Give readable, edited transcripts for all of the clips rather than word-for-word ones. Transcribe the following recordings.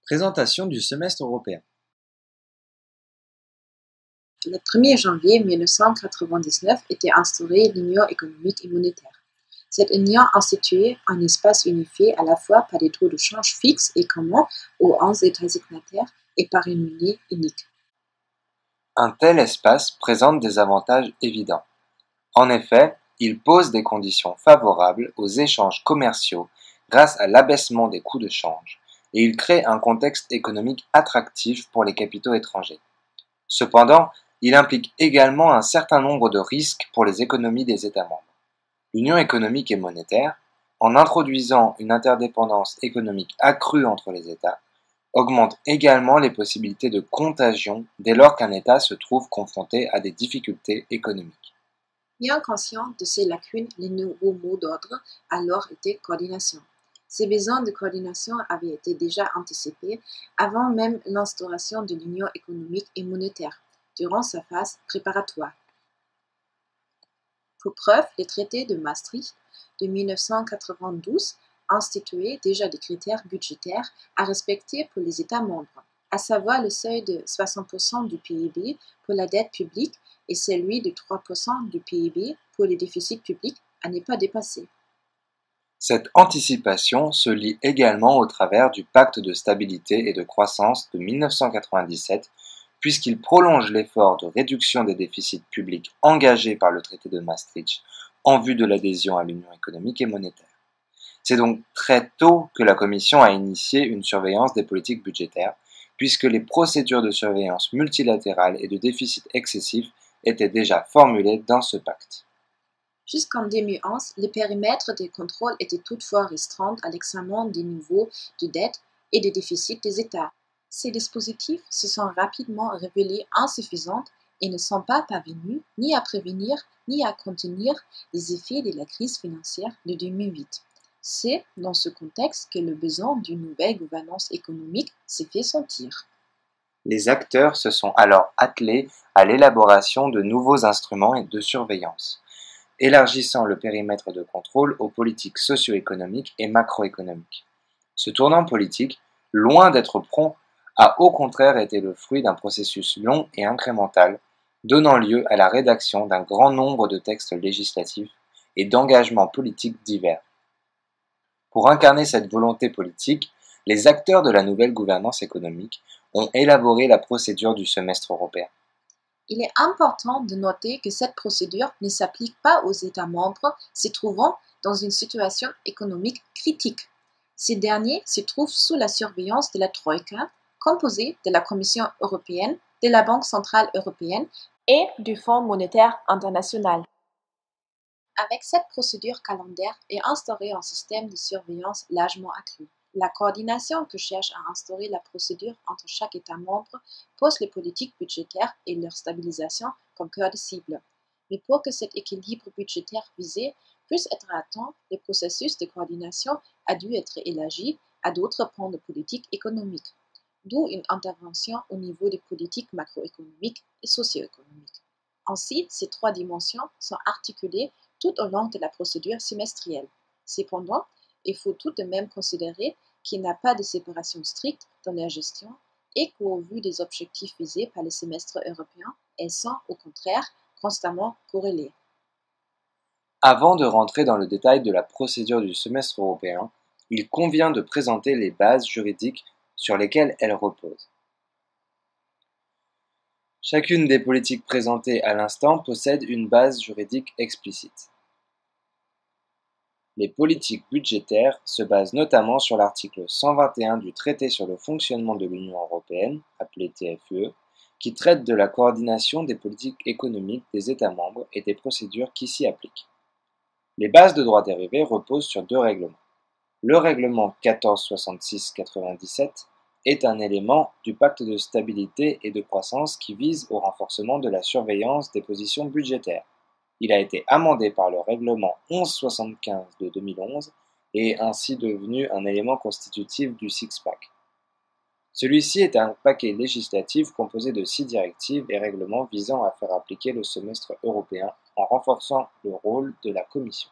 Présentation du semestre européen. Le 1er janvier 1999 était instaurée l'Union économique et monétaire. Cette union instituait un espace unifié à la fois par des taux de change fixes et communs aux 11 États signataires et par une monnaie unique. Un tel espace présente des avantages évidents. En effet, il pose des conditions favorables aux échanges commerciaux grâce à l'abaissement des coûts de change, et il crée un contexte économique attractif pour les capitaux étrangers. Cependant, il implique également un certain nombre de risques pour les économies des États membres. L'Union économique et monétaire, en introduisant une interdépendance économique accrue entre les États, augmente également les possibilités de contagion dès lors qu'un État se trouve confronté à des difficultés économiques. Bien conscient de ces lacunes, le nouveau mot d'ordre alors était coordination. Ces besoins de coordination avaient été déjà anticipés avant même l'instauration de l'Union économique et monétaire, durant sa phase préparatoire. Pour preuve, le traité de Maastricht de 1992 instituait déjà des critères budgétaires à respecter pour les États membres, à savoir le seuil de 60% du PIB pour la dette publique et celui de 3% du PIB pour les déficits publics à ne pas dépasser. Cette anticipation se lit également au travers du Pacte de stabilité et de croissance de 1997, puisqu'il prolonge l'effort de réduction des déficits publics engagé par le traité de Maastricht en vue de l'adhésion à l'Union économique et monétaire. C'est donc très tôt que la Commission a initié une surveillance des politiques budgétaires, puisque les procédures de surveillance multilatérale et de déficit excessif étaient déjà formulées dans ce pacte. Jusqu'en 2011, le périmètre des contrôles était toutefois restreint à l'examen des niveaux de dette et de déficit des États. Ces dispositifs se sont rapidement révélés insuffisants et ne sont pas parvenus ni à prévenir ni à contenir les effets de la crise financière de 2008. C'est dans ce contexte que le besoin d'une nouvelle gouvernance économique s'est fait sentir. Les acteurs se sont alors attelés à l'élaboration de nouveaux instruments de surveillance, élargissant le périmètre de contrôle aux politiques socio-économiques et macroéconomiques. Ce tournant politique, loin d'être prompt, a au contraire été le fruit d'un processus long et incrémental, donnant lieu à la rédaction d'un grand nombre de textes législatifs et d'engagements politiques divers. Pour incarner cette volonté politique, les acteurs de la nouvelle gouvernance économique ont élaboré la procédure du semestre européen. Il est important de noter que cette procédure ne s'applique pas aux États membres se trouvant dans une situation économique critique. Ces derniers se trouvent sous la surveillance de la Troïka, composée de la Commission européenne, de la Banque centrale européenne et du Fonds monétaire international. Avec cette procédure calendaire est instauré un système de surveillance largement accru. La coordination que cherche à instaurer la procédure entre chaque État membre pose les politiques budgétaires et leur stabilisation comme cœur de cible. Mais pour que cet équilibre budgétaire visé puisse être atteint, le processus de coordination a dû être élargi à d'autres pans de politique économique, d'où une intervention au niveau des politiques macroéconomiques et socio-économiques. Ainsi, ces trois dimensions sont articulées tout au long de la procédure semestrielle. Cependant, il faut tout de même considérer qu'il n'y a pas de séparation stricte dans leur gestion et qu'au vu des objectifs visés par le semestre européen, elles sont au contraire constamment corrélées. Avant de rentrer dans le détail de la procédure du semestre européen, il convient de présenter les bases juridiques sur lesquelles elle repose. Chacune des politiques présentées à l'instant possède une base juridique explicite. Les politiques budgétaires se basent notamment sur l'article 121 du traité sur le fonctionnement de l'Union européenne, appelé TFUE, qui traite de la coordination des politiques économiques des États membres et des procédures qui s'y appliquent. Les bases de droit dérivé reposent sur deux règlements. Le règlement 1466/97 est un élément du pacte de stabilité et de croissance qui vise au renforcement de la surveillance des positions budgétaires. Il a été amendé par le règlement 1175 de 2011 et est ainsi devenu un élément constitutif du six-pack. Celui-ci est un paquet législatif composé de 6 directives et règlements visant à faire appliquer le semestre européen en renforçant le rôle de la Commission.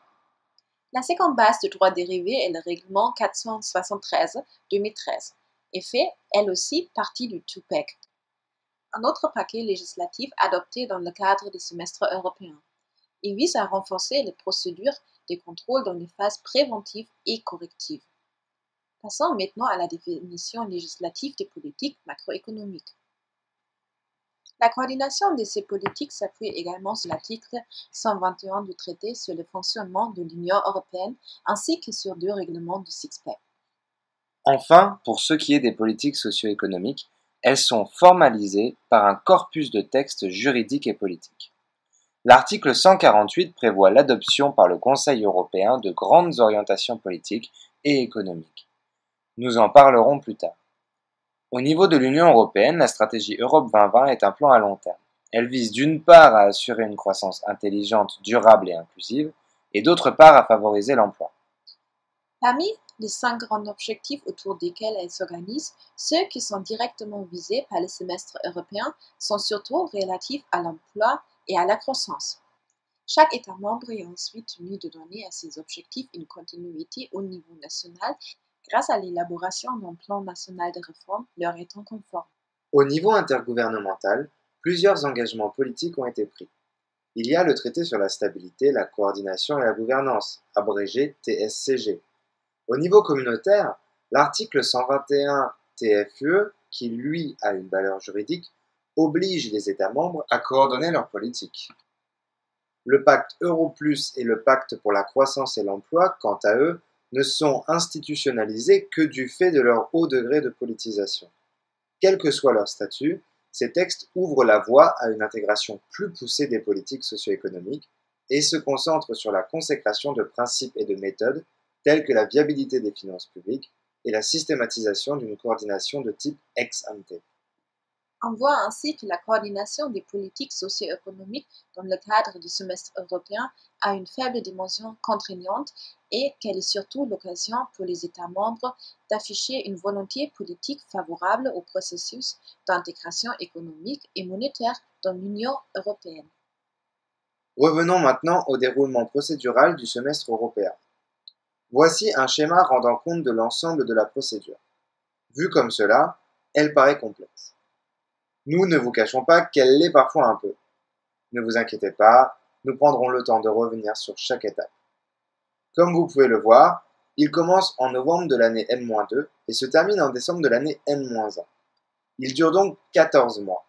La seconde base de droit dérivé est le règlement 473-2013. et fait, elle aussi, partie du TUPEC, un autre paquet législatif adopté dans le cadre du semestre européen. Il vise à renforcer les procédures de contrôle dans les phases préventives et correctives. Passons maintenant à la définition législative des politiques macroéconomiques. La coordination de ces politiques s'appuie également sur l'article 121 du traité sur le fonctionnement de l'Union européenne ainsi que sur 2 règlements du Six-Pack. Enfin, pour ce qui est des politiques socio-économiques, elles sont formalisées par un corpus de textes juridiques et politiques. L'article 148 prévoit l'adoption par le Conseil européen de grandes orientations politiques et économiques. Nous en parlerons plus tard. Au niveau de l'Union européenne, la stratégie Europe 2020 est un plan à long terme. Elle vise d'une part à assurer une croissance intelligente, durable et inclusive, et d'autre part à favoriser l'emploi. Parmi les 5 grands objectifs autour desquels elle s'organise, ceux qui sont directement visés par le semestre européen sont surtout relatifs à l'emploi et à la croissance. Chaque État membre est ensuite tenu de donner à ces objectifs une continuité au niveau national grâce à l'élaboration d'un plan national de réforme leur étant conforme. Au niveau intergouvernemental, plusieurs engagements politiques ont été pris. Il y a le traité sur la stabilité, la coordination et la gouvernance, abrégé TSCG. Au niveau communautaire, l'article 121 TFUE, qui lui a une valeur juridique, oblige les États membres à coordonner leurs politiques. Le pacte Euro Plus et le pacte pour la croissance et l'emploi, quant à eux, ne sont institutionnalisés que du fait de leur haut degré de politisation. Quel que soit leur statut, ces textes ouvrent la voie à une intégration plus poussée des politiques socio-économiques et se concentrent sur la consécration de principes et de méthodes tels que la viabilité des finances publiques et la systématisation d'une coordination de type ex ante. On voit ainsi que la coordination des politiques socio-économiques dans le cadre du semestre européen a une faible dimension contraignante et qu'elle est surtout l'occasion pour les États membres d'afficher une volonté politique favorable au processus d'intégration économique et monétaire dans l'Union européenne. Revenons maintenant au déroulement procédural du semestre européen. Voici un schéma rendant compte de l'ensemble de la procédure. Vue comme cela, elle paraît complexe. Nous ne vous cachons pas qu'elle l'est parfois un peu. Ne vous inquiétez pas, nous prendrons le temps de revenir sur chaque étape. Comme vous pouvez le voir, il commence en novembre de l'année N-2 et se termine en décembre de l'année N-1. Il dure donc 14 mois.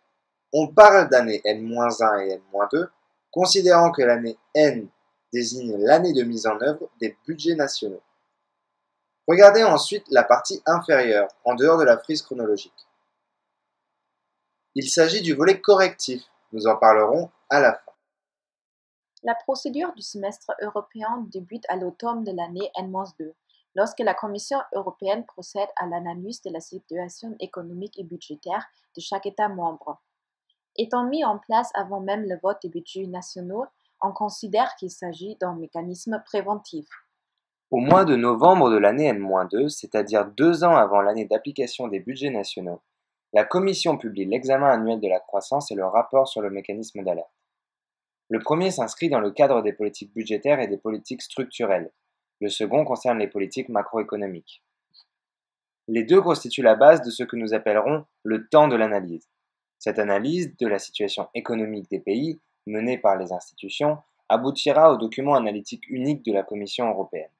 On parle d'année N-1 et N-2, considérant que l'année N désigne l'année de mise en œuvre des budgets nationaux. Regardez ensuite la partie inférieure, en dehors de la frise chronologique. Il s'agit du volet correctif, nous en parlerons à la fin. La procédure du semestre européen débute à l'automne de l'année N-2, lorsque la Commission européenne procède à l'analyse de la situation économique et budgétaire de chaque État membre. Étant mis en place avant même le vote des budgets nationaux, on considère qu'il s'agit d'un mécanisme préventif. Au mois de novembre de l'année N-2, c'est-à-dire 2 ans avant l'année d'application des budgets nationaux, la Commission publie l'examen annuel de la croissance et le rapport sur le mécanisme d'alerte. Le premier s'inscrit dans le cadre des politiques budgétaires et des politiques structurelles. Le second concerne les politiques macroéconomiques. Les deux constituent la base de ce que nous appellerons le temps de l'analyse. Cette analyse de la situation économique des pays, menée par les institutions, aboutira au document analytique unique de la Commission européenne.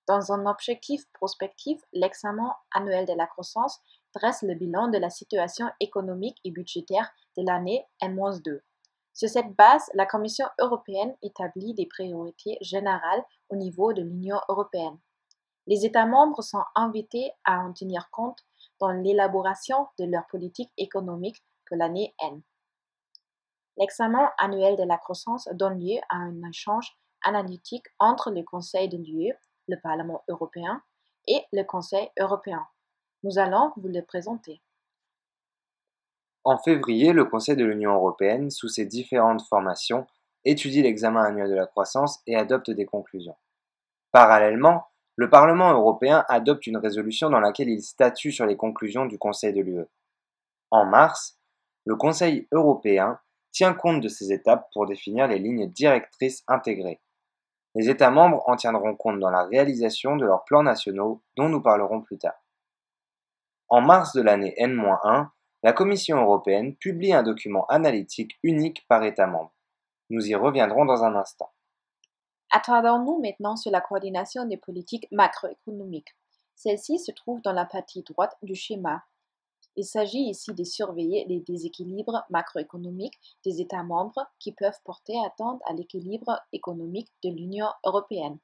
Dans un objectif prospectif, l'examen annuel de la croissance dresse le bilan de la situation économique et budgétaire de l'année N-2. Sur cette base, la Commission européenne établit des priorités générales au niveau de l'Union européenne. Les États membres sont invités à en tenir compte dans l'élaboration de leur politique économique pour l'année N. L'examen annuel de la croissance donne lieu à un échange analytique entre le Conseil de l'UE, le Parlement européen, et le Conseil européen. Nous allons vous le présenter. En février, le Conseil de l'Union européenne, sous ses différentes formations, étudie l'examen annuel de la croissance et adopte des conclusions. Parallèlement, le Parlement européen adopte une résolution dans laquelle il statue sur les conclusions du Conseil de l'UE. En mars, le Conseil européen tient compte de ces étapes pour définir les lignes directrices intégrées. Les États membres en tiendront compte dans la réalisation de leurs plans nationaux dont nous parlerons plus tard. En mars de l'année N-1, la Commission européenne publie un document analytique unique par État membre. Nous y reviendrons dans un instant. Attardons-nous maintenant sur la coordination des politiques macroéconomiques. Celle-ci se trouve dans la partie droite du schéma. Il s'agit ici de surveiller les déséquilibres macroéconomiques des États membres qui peuvent porter atteinte à l'équilibre économique de l'Union européenne.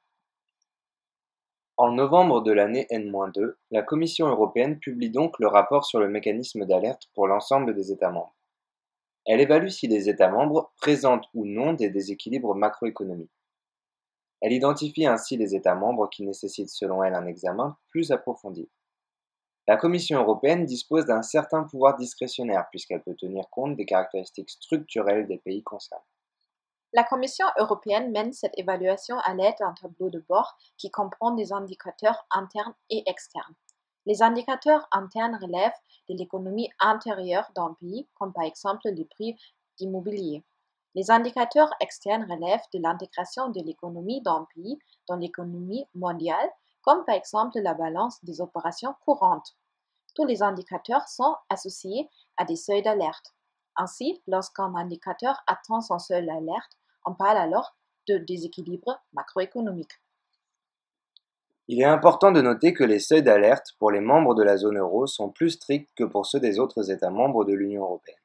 En novembre de l'année N-2, la Commission européenne publie donc le rapport sur le mécanisme d'alerte pour l'ensemble des États membres. Elle évalue si les États membres présentent ou non des déséquilibres macroéconomiques. Elle identifie ainsi les États membres qui nécessitent selon elle un examen plus approfondi. La Commission européenne dispose d'un certain pouvoir discrétionnaire puisqu'elle peut tenir compte des caractéristiques structurelles des pays concernés. La Commission européenne mène cette évaluation à l'aide d'un tableau de bord qui comprend des indicateurs internes et externes. Les indicateurs internes relèvent de l'économie intérieure d'un pays, comme par exemple les prix d'immobilier. Les indicateurs externes relèvent de l'intégration de l'économie d'un pays dans l'économie mondiale, comme par exemple la balance des opérations courantes. Tous les indicateurs sont associés à des seuils d'alerte. Ainsi, lorsqu'un indicateur atteint son seuil d'alerte, on parle alors de déséquilibre macroéconomique. Il est important de noter que les seuils d'alerte pour les membres de la zone euro sont plus stricts que pour ceux des autres États membres de l'Union européenne.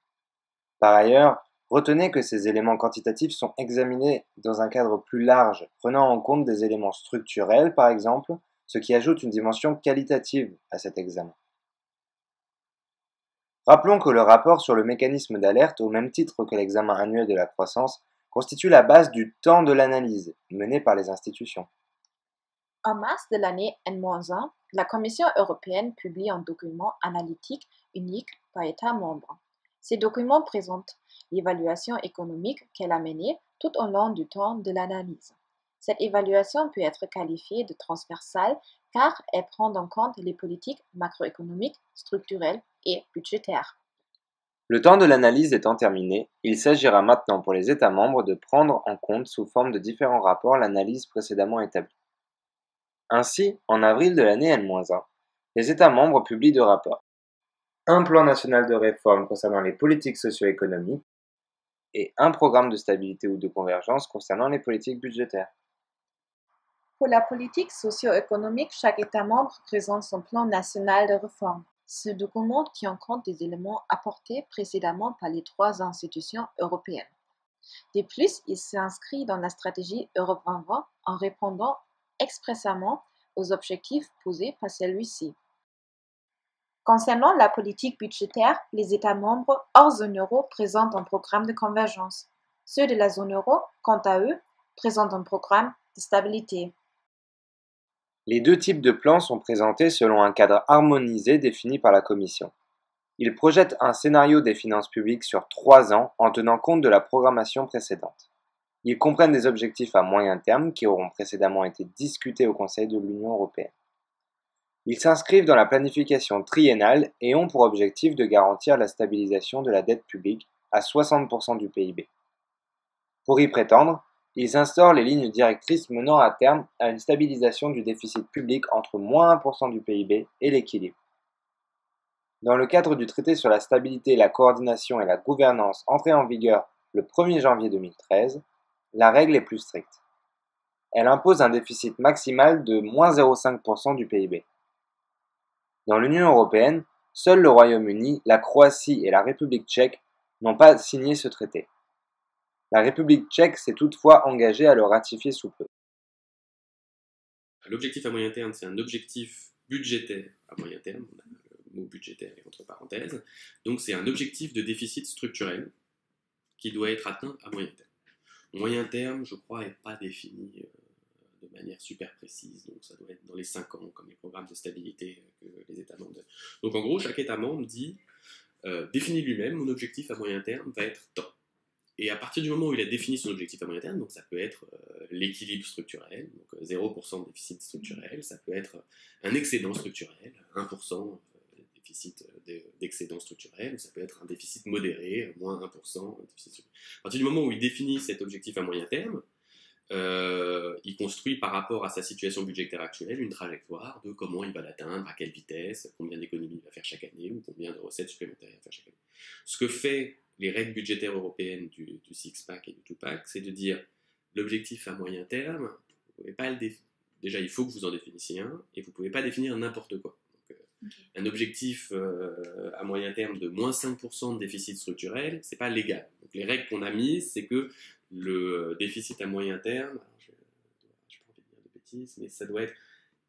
Par ailleurs, retenez que ces éléments quantitatifs sont examinés dans un cadre plus large, prenant en compte des éléments structurels par exemple, ce qui ajoute une dimension qualitative à cet examen. Rappelons que le rapport sur le mécanisme d'alerte, au même titre que l'examen annuel de la croissance, constitue la base du temps de l'analyse menée par les institutions. En mars de l'année N-1, la Commission européenne publie un document analytique unique par État membre. Ces documents présentent l'évaluation économique qu'elle a menée tout au long du temps de l'analyse. Cette évaluation peut être qualifiée de transversale car elle prend en compte les politiques macroéconomiques, structurelles et budgétaires. Le temps de l'analyse étant terminé, il s'agira maintenant pour les États membres de prendre en compte sous forme de différents rapports l'analyse précédemment établie. Ainsi, en avril de l'année N-1, les États membres publient deux rapports. Un plan national de réforme concernant les politiques socio-économiques et un programme de stabilité ou de convergence concernant les politiques budgétaires. Pour la politique socio-économique, chaque État membre présente son plan national de réforme. Ce document tient compte des éléments apportés précédemment par les trois institutions européennes. De plus, il s'inscrit dans la stratégie Europe 2020 en répondant expressément aux objectifs posés par celui-ci. Concernant la politique budgétaire, les États membres hors zone euro présentent un programme de convergence. Ceux de la zone euro, quant à eux, présentent un programme de stabilité. Les deux types de plans sont présentés selon un cadre harmonisé défini par la Commission. Ils projettent un scénario des finances publiques sur 3 ans en tenant compte de la programmation précédente. Ils comprennent des objectifs à moyen terme qui auront précédemment été discutés au Conseil de l'Union européenne. Ils s'inscrivent dans la planification triennale et ont pour objectif de garantir la stabilisation de la dette publique à 60% du PIB. Pour y prétendre, ils instaurent les lignes directrices menant à terme à une stabilisation du déficit public entre moins 1% du PIB et l'équilibre. Dans le cadre du traité sur la stabilité, la coordination et la gouvernance entré en vigueur le 1er janvier 2013, la règle est plus stricte. Elle impose un déficit maximal de moins 0,5% du PIB. Dans l'Union européenne, seuls le Royaume-Uni, la Croatie et la République tchèque n'ont pas signé ce traité. La République tchèque s'est toutefois engagée à le ratifier sous peu. L'objectif à moyen terme, c'est un objectif budgétaire à moyen terme. On a le mot budgétaire est entre parenthèses. Donc c'est un objectif de déficit structurel qui doit être atteint à moyen terme. Moyen terme, je crois, n'est pas défini de manière super précise. Donc ça doit être dans les 5 ans, comme les programmes de stabilité que les États membres donnent. Donc en gros, chaque État membre définit lui-même, mon objectif à moyen terme va être tant. Et à partir du moment où il a défini son objectif à moyen terme, donc ça peut être l'équilibre structurel, donc 0% de déficit structurel, ça peut être un excédent structurel, 1% déficit d'excédent structurel, ou ça peut être un déficit modéré, moins 1% déficit structurel. À partir du moment où il définit cet objectif à moyen terme, il construit par rapport à sa situation budgétaire actuelle une trajectoire de comment il va l'atteindre, à quelle vitesse, combien d'économies il va faire chaque année ou combien de recettes supplémentaires il y a à faire chaque année. Ce que fait les règles budgétaires européennes du six-pack et du two-pack, c'est de dire l'objectif à moyen terme, vous pouvez pas le déjà il faut que vous en définissiez un, et vous ne pouvez pas définir n'importe quoi. Donc, un objectif à moyen terme de moins 5% de déficit structurel, c'est pas légal. Donc, les règles qu'on a mises, c'est que le déficit à moyen terme, je n'ai pas envie de dire de bêtises, mais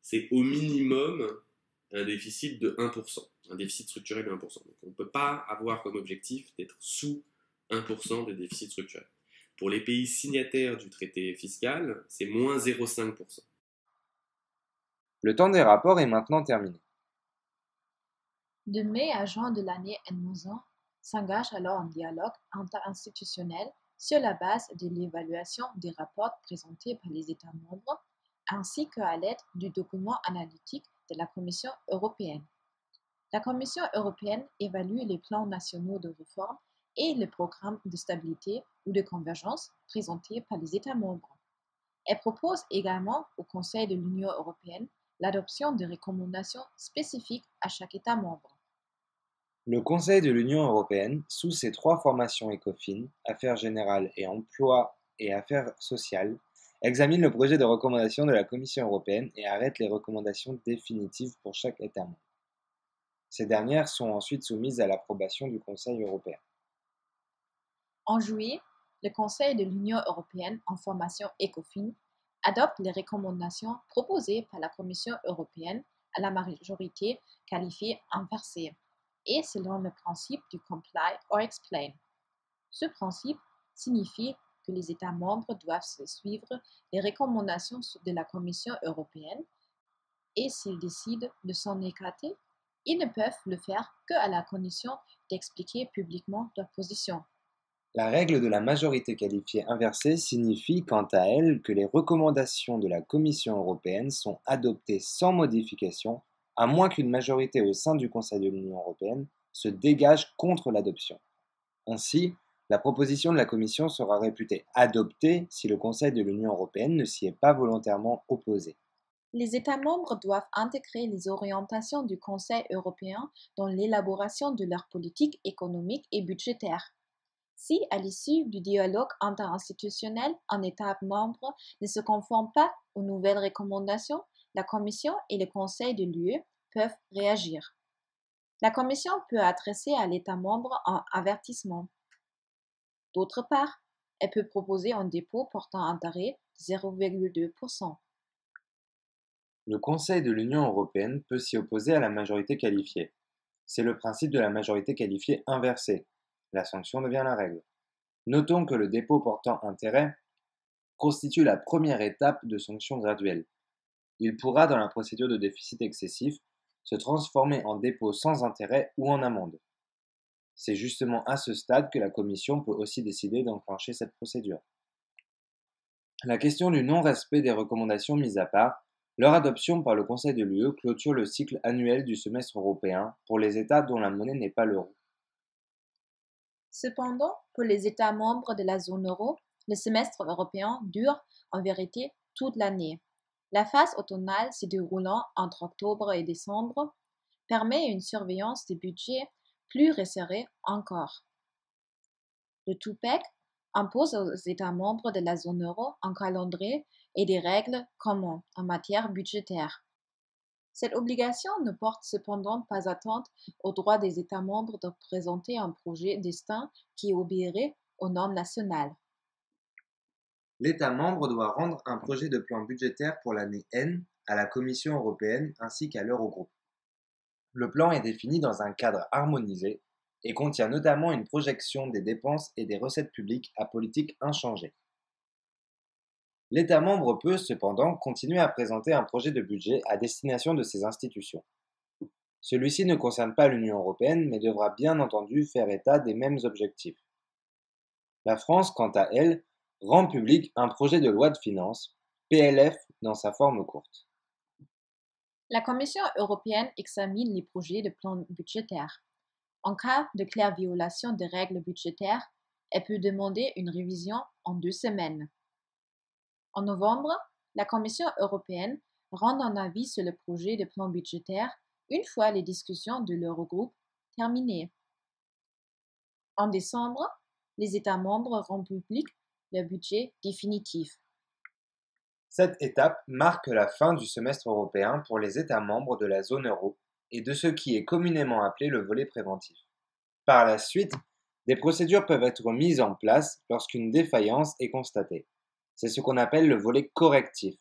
c'est au minimum un déficit de 1%, un déficit structurel de 1%. Donc on ne peut pas avoir comme objectif d'être sous 1% de déficit structurel. Pour les pays signataires du traité fiscal, c'est moins 0,5%. Le temps des rapports est maintenant terminé. De mai à juin de l'année N-1 s'engage alors un dialogue interinstitutionnel sur la base de l'évaluation des rapports présentés par les États membres ainsi qu'à l'aide du document analytique de la Commission européenne. La Commission européenne évalue les plans nationaux de réforme et les programmes de stabilité ou de convergence présentés par les États membres. Elle propose également au Conseil de l'Union européenne l'adoption de recommandations spécifiques à chaque État membre. Le Conseil de l'Union européenne, sous ses 3 formations ECOFIN, Affaires générales et emploi et affaires sociales, examine le projet de recommandation de la Commission européenne et arrête les recommandations définitives pour chaque État membre. Ces dernières sont ensuite soumises à l'approbation du Conseil européen. En juillet, le Conseil de l'Union européenne en formation ECOFIN adopte les recommandations proposées par la Commission européenne à la majorité qualifiée inversée et selon le principe du comply or explain. Ce principe signifie que les États membres doivent suivre les recommandations de la Commission européenne et s'ils décident de s'en écarter, ils ne peuvent le faire qu'à la condition d'expliquer publiquement leur position. La règle de la majorité qualifiée inversée signifie quant à elle que les recommandations de la Commission européenne sont adoptées sans modification, à moins qu'une majorité au sein du Conseil de l'Union européenne se dégage contre l'adoption. Ainsi, la proposition de la Commission sera réputée adoptée si le Conseil de l'Union européenne ne s'y est pas volontairement opposé. Les États membres doivent intégrer les orientations du Conseil européen dans l'élaboration de leur politique économique et budgétaire. Si, à l'issue du dialogue interinstitutionnel, un État membre ne se conforme pas aux nouvelles recommandations, la Commission et le Conseil de l'UE peuvent réagir. La Commission peut adresser à l'État membre un avertissement. D'autre part, elle peut proposer un dépôt portant un tarif de 0,2%. Le Conseil de l'Union européenne peut s'y opposer à la majorité qualifiée. C'est le principe de la majorité qualifiée inversée. La sanction devient la règle. Notons que le dépôt portant intérêt constitue la première étape de sanctions graduelles. Il pourra, dans la procédure de déficit excessif, se transformer en dépôt sans intérêt ou en amende. C'est justement à ce stade que la Commission peut aussi décider d'enclencher cette procédure. La question du non-respect des recommandations mises à part, leur adoption par le Conseil de l'UE clôture le cycle annuel du semestre européen pour les États dont la monnaie n'est pas l'euro. Cependant, pour les États membres de la zone euro, le semestre européen dure en vérité toute l'année. La phase automnale se déroulant entre octobre et décembre permet une surveillance des budgets plus resserrée encore. Le two-pack impose aux États membres de la zone euro un calendrier et des règles communes en matière budgétaire. Cette obligation ne porte cependant pas atteinte au droit des États membres de présenter un projet destin qui obéirait aux normes nationales. L'État membre doit rendre un projet de plan budgétaire pour l'année N à la Commission européenne ainsi qu'à l'Eurogroupe. Le plan est défini dans un cadre harmonisé et contient notamment une projection des dépenses et des recettes publiques à politique inchangée. L'État membre peut cependant continuer à présenter un projet de budget à destination de ses institutions. Celui-ci ne concerne pas l'Union européenne mais devra bien entendu faire état des mêmes objectifs. La France, quant à elle, rend public un projet de loi de finances, PLF dans sa forme courte. La Commission européenne examine les projets de plan budgétaire. En cas de claire violation des règles budgétaires, elle peut demander une révision en 2 semaines. En novembre, la Commission européenne rend un avis sur le projet de plan budgétaire une fois les discussions de l'Eurogroupe terminées. En décembre, les États membres rendent public leur budget définitif. Cette étape marque la fin du semestre européen pour les États membres de la zone euro et de ce qui est communément appelé le volet préventif. Par la suite, des procédures peuvent être mises en place lorsqu'une défaillance est constatée. C'est ce qu'on appelle le volet correctif.